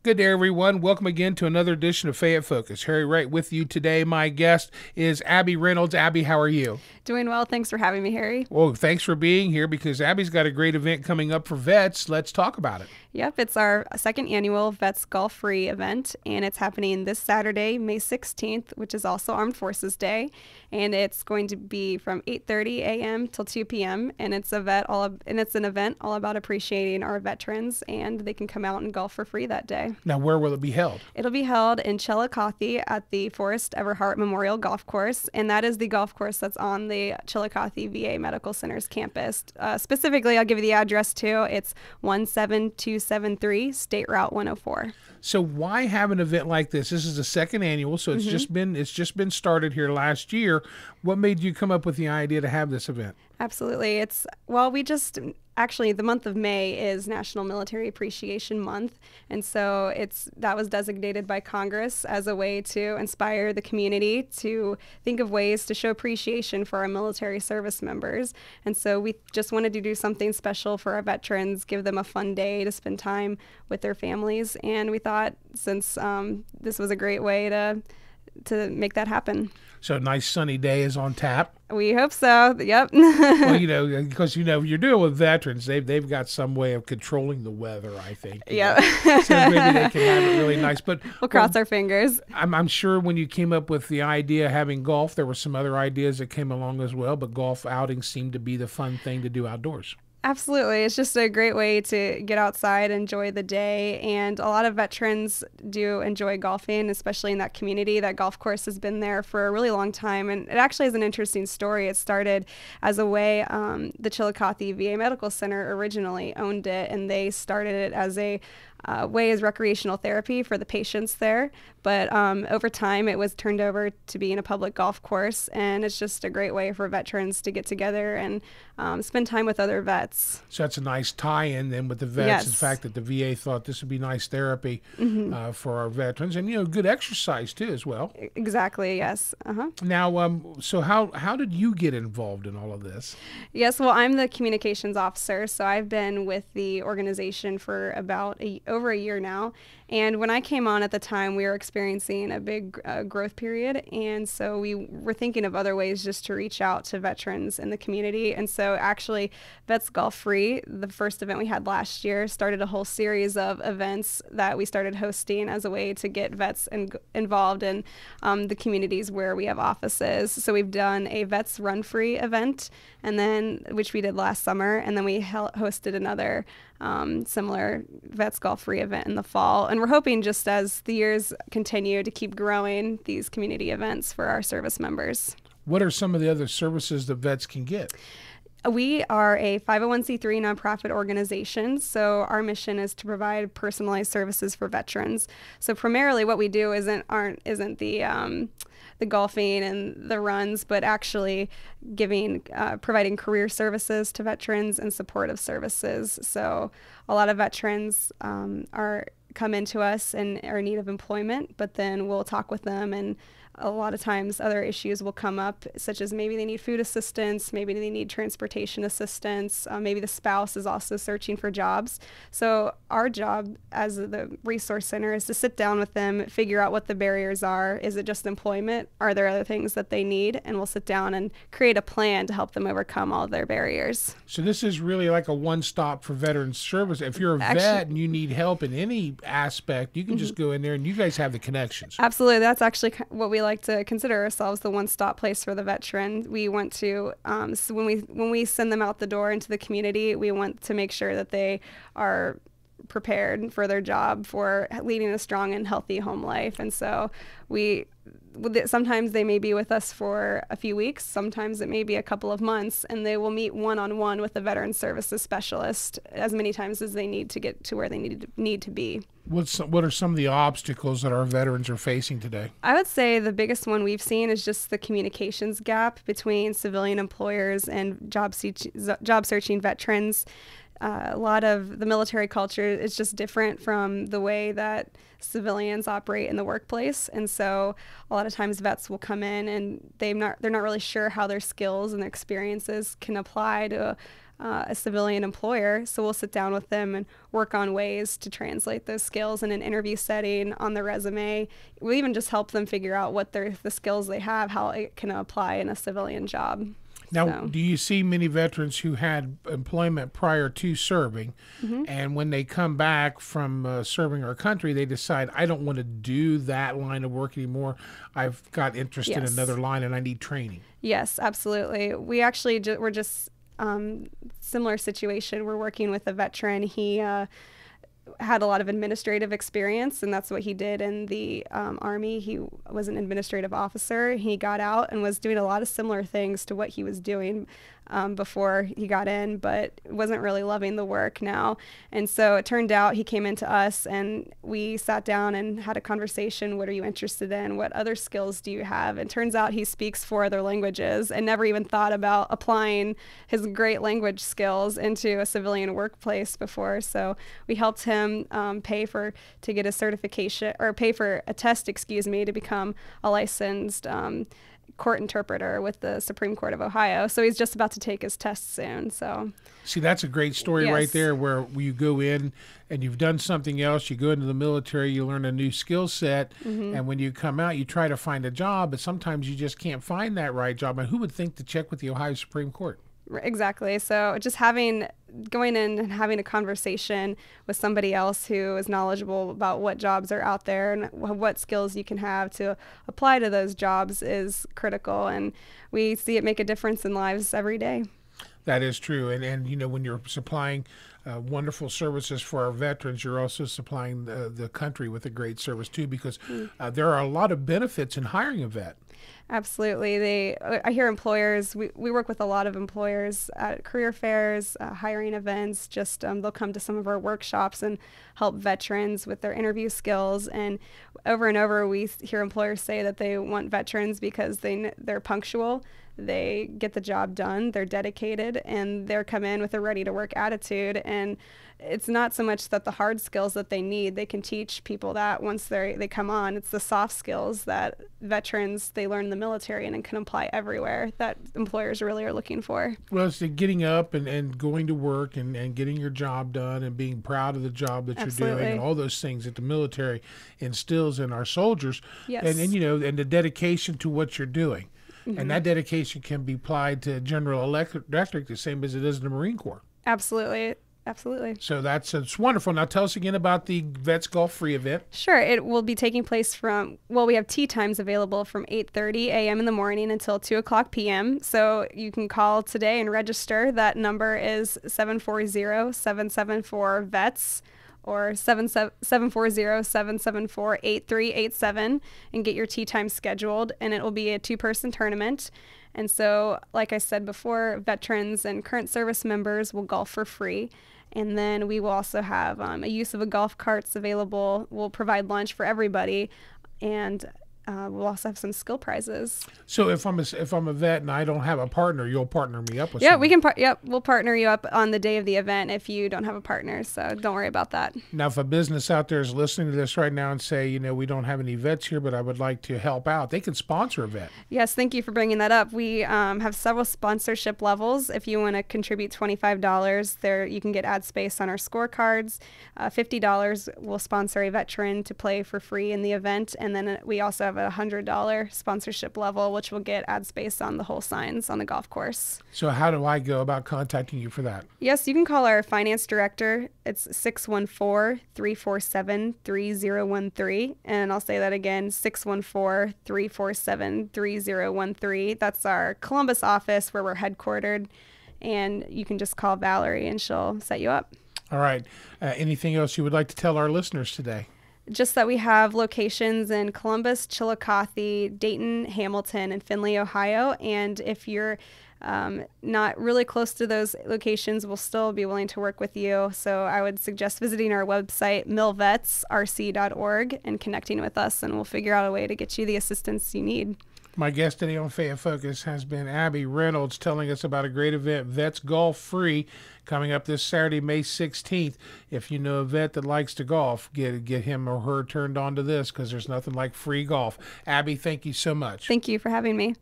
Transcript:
Good day, everyone. Welcome again to another edition of Fayette Focus. Harry Wright with you today. My guest is Abby Reynolds. Abby, how are you? Doing well. Thanks for having me, Harry. Well, thanks for being here because Abby's got a great event coming up for vets. Let's talk about it. Yep, it's our second annual Vets Golf Free event, and it's happening this Saturday, May 16th, which is also Armed Forces Day, and it's going to be from 8:30 a.m. till 2 p.m. and it's an event all about appreciating our veterans, and they can come out and golf for free that day. Now, where will it be held? It'll be held in Chillicothe at the Forrest Everhart Memorial Golf Course, and that is the golf course that's on the Chillicothe VA Medical Center's campus. Specifically, I'll give you the address too. It's 17273 State Route 104. So why have an event like this? This is the second annual, so it's just been started here last year. What made you come up with the idea to have this event? Absolutely. Actually, the month of May is National Military Appreciation Month, and so that was designated by Congress as a way to inspire the community to think of ways to show appreciation for our military service members. And so we just wanted to do something special for our veterans, give them a fun day to spend time with their families, and we thought since this was a great way to make that happen. So a nice sunny day is on tap. We hope so. Yep. Well, because you're dealing with veterans, they've got some way of controlling the weather, I think. Yeah. So maybe they can have it really nice. But we'll cross our fingers. I'm sure when you came up with the idea of having golf, there were some other ideas that came along as well. But golf outings seemed to be the fun thing to do outdoors. Absolutely. It's just a great way to get outside, enjoy the day. And a lot of veterans do enjoy golfing, especially in that community. That golf course has been there for a really long time. And it actually is an interesting story. It started as a way, the Chillicothe VA Medical Center originally owned it, and they started it as a way as recreational therapy for the patients there. But over time, it was turned over to being a public golf course, and it's just a great way for veterans to get together and spend time with other vets. So that's a nice tie-in then with the vets. Yes. In fact, that the VA thought this would be nice therapy for our veterans, and good exercise too as well. Exactly. Yes. Now, so how did you get involved in all of this? Yes. Well, I'm the communications officer, so I've been with the organization for about over a year now. And when I came on at the time, we were experiencing a big growth period. And so we were thinking of other ways just to reach out to veterans in the community. And so actually, Vets Golf Free, the first event we had last year, started a whole series of events that we started hosting as a way to get vets involved in the communities where we have offices. So we've done a Vets Run Free event, and then which we did last summer. And then we hosted another similar Vets Golf Free event in the fall. And we're hoping just as the years continue to keep growing these community events for our service members. What are some of the other services that vets can get? We are a 501c3 nonprofit organization, so our mission is to provide personalized services for veterans. So primarily what we do isn't the golfing and the runs, but actually providing career services to veterans and supportive services. So a lot of veterans come into us and are in need of employment, but then we'll talk with them, and a lot of times other issues will come up, such as maybe they need food assistance, maybe they need transportation assistance, maybe the spouse is also searching for jobs. So our job as the resource center is to sit down with them, figure out what the barriers are. Is it just employment? Are there other things that they need? And we'll sit down and create a plan to help them overcome all of their barriers. So this is really like a one-stop for veteran service. If you're a vet and you need help in any aspect, you can just go in there, and you guys have the connections. Absolutely. That's actually what we like to consider ourselves, the one-stop place for the veteran. We want to, so when we send them out the door into the community, we want to make sure that they are prepared for their job, for leading a strong and healthy home life. And so sometimes they may be with us for a few weeks, sometimes it may be a couple of months, and they will meet one-on-one with a veteran services specialist as many times as they need to get to where they need to be. What are some of the obstacles that our veterans are facing today? I would say the biggest one we've seen is just the communications gap between civilian employers and job searching veterans. A lot of the military culture is just different from the way that civilians operate in the workplace, and so a lot of times vets will come in and they're not really sure how their skills and their experiences can apply to a civilian employer. So we'll sit down with them and work on ways to translate those skills in an interview setting, on the resume. We even just help them figure out what the skills they have, how it can apply in a civilian job. Now, do you see many veterans who had employment prior to serving, and when they come back from serving our country, they decide, I don't want to do that line of work anymore. I've got interest in another line and I need training. Yes, absolutely. We actually, we're just similar situation. We're working with a veteran. He had a lot of administrative experience, and that's what he did in the Army. He was an administrative officer. He got out and was doing a lot of similar things to what he was doing before he got in, but wasn't really loving the work now. And so it turned out he came into us, and we sat down and had a conversation. What are you interested in? What other skills do you have? And turns out he speaks 4 other languages and never even thought about applying his great language skills into a civilian workplace before. So we helped him to get a certification, or pay for a test, to become a licensed court interpreter with the Supreme Court of Ohio. So he's just about to take his test soon. So see, that's a great story right there, where you go in and you've done something else, you go into the military, you learn a new skill set, and when you come out, you try to find a job, but sometimes you just can't find that right job. And who would think to check with the Ohio Supreme Court? Exactly. So just going in and having a conversation with somebody else who is knowledgeable about what jobs are out there and what skills you can have to apply to those jobs is critical. And we see it make a difference in lives every day. That is true. And you know, when you're supplying wonderful services for our veterans, you're also supplying the country with a great service too, because there are a lot of benefits in hiring a vet. Absolutely. I hear employers, we work with a lot of employers at career fairs, hiring events, they'll come to some of our workshops and help veterans with their interview skills. And over we hear employers say that they want veterans because they're punctual, they get the job done, they're dedicated, and they're come in with a ready-to-work attitude. And it's not so much that the hard skills that they need, they can teach people that once they come on. It's the soft skills that veterans, they learn in the military and can apply everywhere, that employers really are looking for. Well, it's the getting up and going to work and getting your job done and being proud of the job that you're doing, and all those things that the military instills in our soldiers. Yes. And you know, and the dedication to what you're doing. And that dedication can be applied to General Electric the same as it is in the Marine Corps. Absolutely. Absolutely. So it's wonderful. Now tell us again about the Vets Golf Free event. Sure. It will be taking place we have tee times available from 8:30 a.m. in the morning until 2 o'clock p.m. So you can call today and register. That number is 740-774-VETS or 740-774-8387 and get your tee time scheduled. And it will be a 2-person tournament. And so, like I said before, veterans and current service members will golf for free. And then we will also have a use of a golf carts available. We'll provide lunch for everybody, and we'll also have some skill prizes. So if I'm a vet and I don't have a partner, you'll partner me up with someone? We can. We'll partner you up on the day of the event if you don't have a partner. So don't worry about that. Now, if a business out there is listening to this right now and say, you know, we don't have any vets here, but I would like to help out, they can sponsor a vet. Yes, thank you for bringing that up. We have several sponsorship levels. If you want to contribute $25, there you can get ad space on our scorecards. $50 will sponsor a veteran to play for free in the event, and then we also have a $100 sponsorship level, which will get ad space on the whole signs on the golf course. So how do I go about contacting you for that? Yes, you can call our finance director. It's 614-347-3013. And I'll say that again, 614-347-3013. That's our Columbus office where we're headquartered. And you can just call Valerie and she'll set you up. All right. Anything else you would like to tell our listeners today? Just that we have locations in Columbus, Chillicothe, Dayton, Hamilton, and Findlay, Ohio. And if you're not really close to those locations, we'll still be willing to work with you. So I would suggest visiting our website, milvetsrc.org, and connecting with us, and we'll figure out a way to get you the assistance you need. My guest today on Fayette Focus has been Abby Reynolds, telling us about a great event, Vets Golf Free, coming up this Saturday, May 16th. If you know a vet that likes to golf, get him or her turned on to this, because there's nothing like free golf. Abby, thank you so much. Thank you for having me.